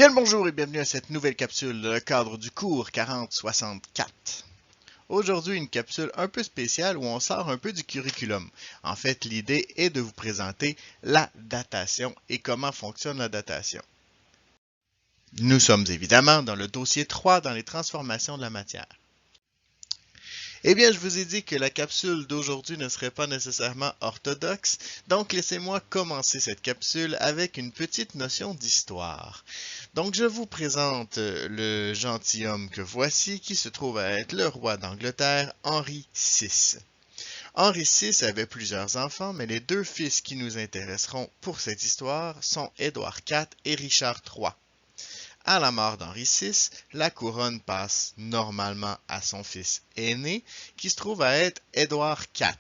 Bien le bonjour et bienvenue à cette nouvelle capsule dans le cadre du cours 4064. Aujourd'hui, une capsule un peu spéciale où on sort un peu du curriculum. En fait, l'idée est de vous présenter la datation et comment fonctionne la datation. Nous sommes évidemment dans le dossier 3 dans les transformations de la matière. Eh bien, je vous ai dit que la capsule d'aujourd'hui ne serait pas nécessairement orthodoxe, donc laissez-moi commencer cette capsule avec une petite notion d'histoire. Donc, je vous présente le gentilhomme que voici, qui se trouve à être le roi d'Angleterre, Henri VI. Henri VI avait plusieurs enfants, mais les deux fils qui nous intéresseront pour cette histoire sont Édouard IV et Richard III. À la mort d'Henri VI, la couronne passe normalement à son fils aîné, qui se trouve à être Édouard IV,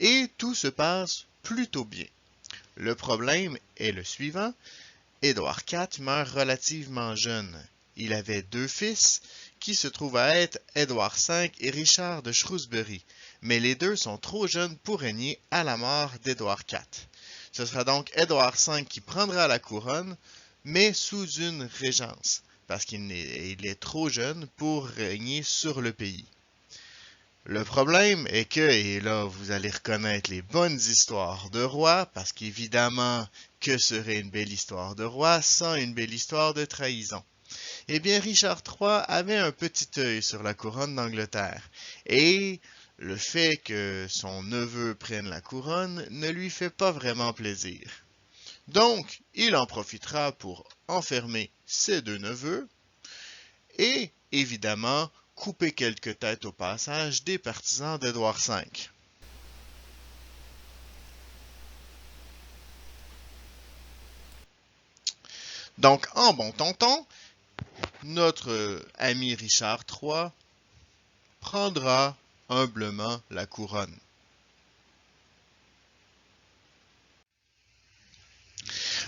et tout se passe plutôt bien. Le problème est le suivant. Édouard IV meurt relativement jeune. Il avait deux fils, qui se trouvent à être Édouard V et Richard de Shrewsbury, mais les deux sont trop jeunes pour régner à la mort d'Édouard IV. Ce sera donc Édouard V qui prendra la couronne, mais sous une régence, parce qu'il est trop jeune pour régner sur le pays. Le problème est que, et là vous allez reconnaître les bonnes histoires de rois, parce qu'évidemment, que serait une belle histoire de roi sans une belle histoire de trahison? Eh bien, Richard III avait un petit œil sur la couronne d'Angleterre, et le fait que son neveu prenne la couronne ne lui fait pas vraiment plaisir. Donc, il en profitera pour enfermer ses deux neveux et, évidemment, couper quelques têtes au passage des partisans d'Édouard V. Donc, en bon tonton, notre ami Richard III prendra humblement la couronne.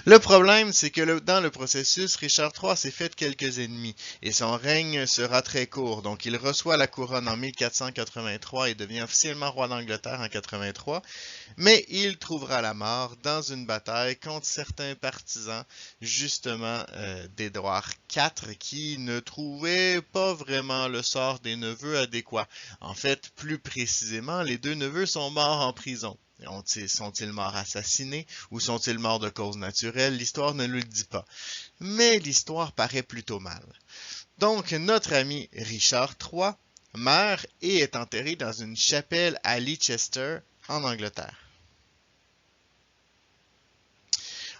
Le problème, c'est que dans le processus, Richard III s'est fait quelques ennemis et son règne sera très court. Donc, il reçoit la couronne en 1483 et devient officiellement roi d'Angleterre en 83, mais il trouvera la mort dans une bataille contre certains partisans, justement, d'Édouard IV, qui ne trouvaient pas vraiment le sort des neveux adéquat. En fait, plus précisément, les deux neveux sont morts en prison. Sont-ils morts assassinés ou sont-ils morts de cause naturelle? L'histoire ne nous le dit pas. Mais l'histoire paraît plutôt mal. Donc, notre ami Richard III meurt et est enterré dans une chapelle à Leicester, en Angleterre.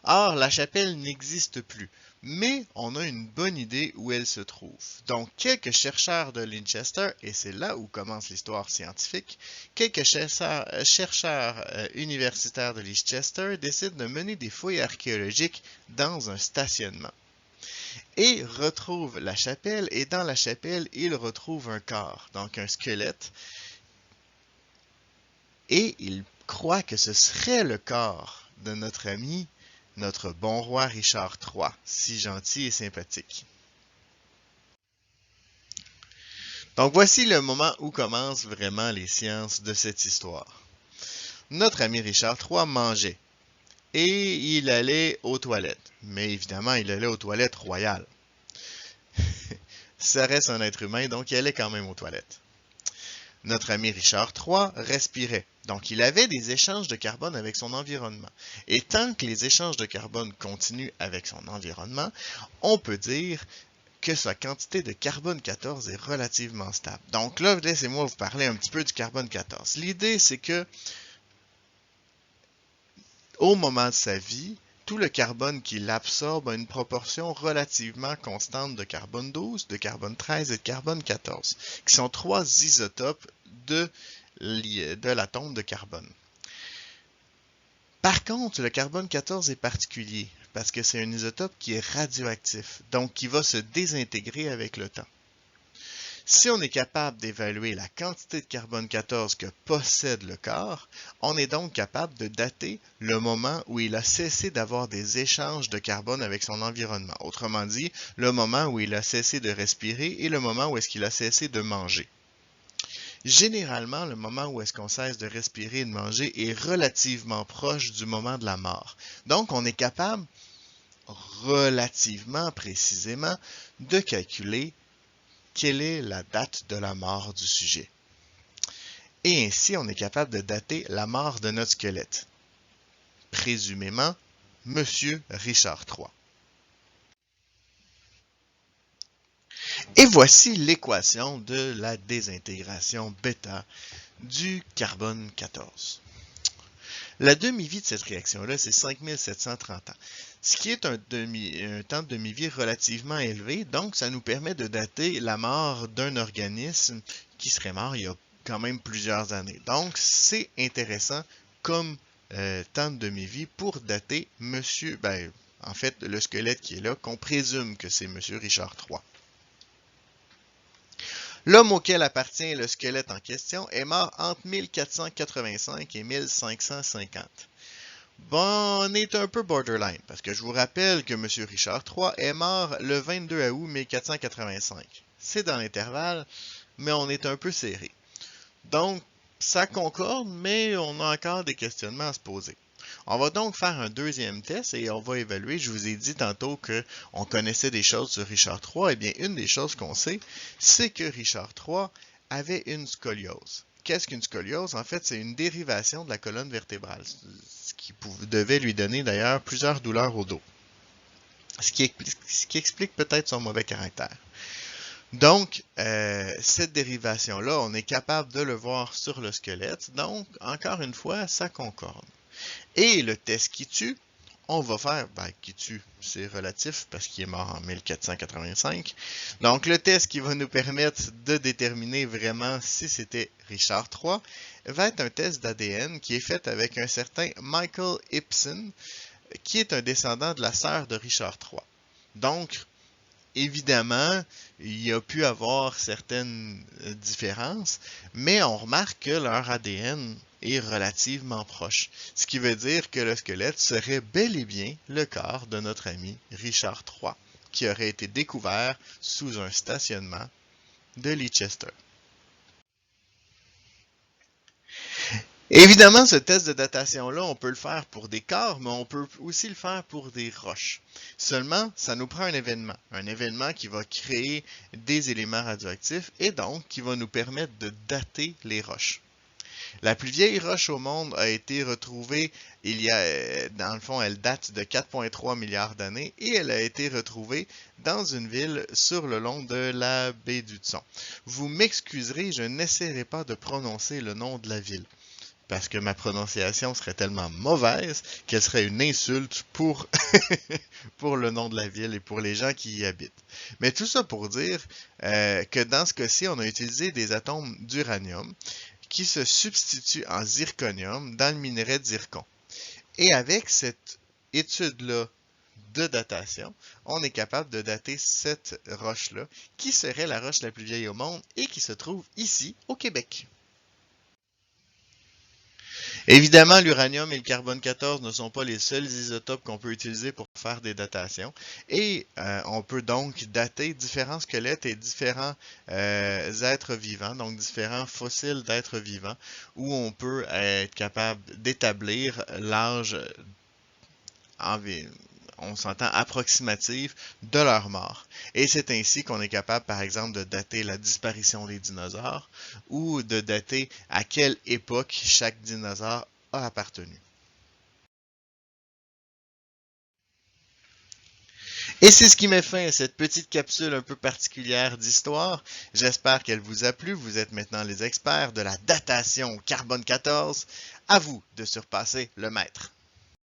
Or, la chapelle n'existe plus, mais on a une bonne idée où elle se trouve. Donc, quelques chercheurs de Leicester, et c'est là où commence l'histoire scientifique, quelques chercheurs universitaires de Leicester décident de mener des fouilles archéologiques dans un stationnement. Et retrouvent la chapelle, et dans la chapelle, ils retrouvent un corps, donc un squelette, et ils croient que ce serait le corps de notre ami, notre bon roi Richard III, si gentil et sympathique. Donc voici le moment où commencent vraiment les sciences de cette histoire. Notre ami Richard III mangeait et il allait aux toilettes, mais évidemment il allait aux toilettes royales. Ça reste un être humain, donc il allait quand même aux toilettes. Notre ami Richard III respirait, donc il avait des échanges de carbone avec son environnement. Et tant que les échanges de carbone continuent avec son environnement, on peut dire que sa quantité de carbone 14 est relativement stable. Donc là, laissez-moi vous parler un petit peu du carbone 14. L'idée, c'est que au moment de sa vie, tout le carbone qu'il absorbe a une proportion relativement constante de carbone 12, de carbone 13 et de carbone 14, qui sont trois isotopes de l'atome de carbone. Par contre, le carbone 14 est particulier, parce que c'est un isotope qui est radioactif, donc qui va se désintégrer avec le temps. Si on est capable d'évaluer la quantité de carbone 14 que possède le corps, on est donc capable de dater le moment où il a cessé d'avoir des échanges de carbone avec son environnement. Autrement dit, le moment où il a cessé de respirer et le moment où est-ce qu'il a cessé de manger. Généralement, le moment où est-ce qu'on cesse de respirer et de manger est relativement proche du moment de la mort. Donc, on est capable relativement précisément de calculer quelle est la date de la mort du sujet. Et ainsi, on est capable de dater la mort de notre squelette. Présumément, Monsieur Richard III. Et voici l'équation de la désintégration bêta du carbone 14. La demi-vie de cette réaction-là, c'est 5730 ans, ce qui est un temps de demi-vie relativement élevé, donc ça nous permet de dater la mort d'un organisme qui serait mort il y a quand même plusieurs années. Donc, c'est intéressant comme temps de demi-vie pour dater en fait, le squelette qui est là, qu'on présume que c'est M. Richard III. L'homme auquel appartient le squelette en question est mort entre 1485 et 1550. Bon, on est un peu borderline, parce que je vous rappelle que M. Richard III est mort le 22 août 1485. C'est dans l'intervalle, mais on est un peu serré. Donc, ça concorde, mais on a encore des questionnements à se poser. On va donc faire un deuxième test et on va évaluer. Je vous ai dit tantôt qu'on connaissait des choses sur Richard III. Eh bien, une des choses qu'on sait, c'est que Richard III avait une scoliose. Qu'est-ce qu'une scoliose? En fait, c'est une dérivation de la colonne vertébrale, ce qui devait lui donner d'ailleurs plusieurs douleurs au dos. Ce qui explique peut-être son mauvais caractère. Donc, cette dérivation-là, on est capable de le voir sur le squelette. Donc, encore une fois, ça concorde. Et le test qui tue, on va faire, qui tue, c'est relatif parce qu'il est mort en 1485. Donc, le test qui va nous permettre de déterminer vraiment si c'était Richard III va être un test d'ADN qui est fait avec un certain Michael Ibsen, qui est un descendant de la sœur de Richard III. Donc, évidemment, il y a pu avoir certaines différences, mais on remarque que leur ADN est relativement proche, ce qui veut dire que le squelette serait bel et bien le corps de notre ami Richard III, qui aurait été découvert sous un stationnement de Leicester. Évidemment, ce test de datation-là, on peut le faire pour des corps, mais on peut aussi le faire pour des roches. Seulement, ça nous prend un événement qui va créer des éléments radioactifs et donc qui va nous permettre de dater les roches. La plus vieille roche au monde a été retrouvée dans le fond, elle date de 4,3 milliards d'années et elle a été retrouvée dans une ville sur le long de la baie d'Hudson. Vous m'excuserez, je n'essaierai pas de prononcer le nom de la ville, parce que ma prononciation serait tellement mauvaise qu'elle serait une insulte pour, pour le nom de la ville et pour les gens qui y habitent. Mais tout ça pour dire que dans ce cas-ci, on a utilisé des atomes d'uranium qui se substituent en zirconium dans le minerai de zircon. Et avec cette étude-là de datation, on est capable de dater cette roche-là, qui serait la roche la plus vieille au monde et qui se trouve ici, au Québec. Évidemment, l'uranium et le carbone 14 ne sont pas les seuls isotopes qu'on peut utiliser pour faire des datations. Et on peut donc dater différents squelettes et différents êtres vivants, donc différents fossiles d'êtres vivants, où on peut être capable d'établir l'âge on s'entend approximative de leur mort. Et c'est ainsi qu'on est capable, par exemple, de dater la disparition des dinosaures ou de dater à quelle époque chaque dinosaure a appartenu. Et c'est ce qui met fin à cette petite capsule un peu particulière d'histoire. J'espère qu'elle vous a plu. Vous êtes maintenant les experts de la datation au carbone 14. À vous de surpasser le maître.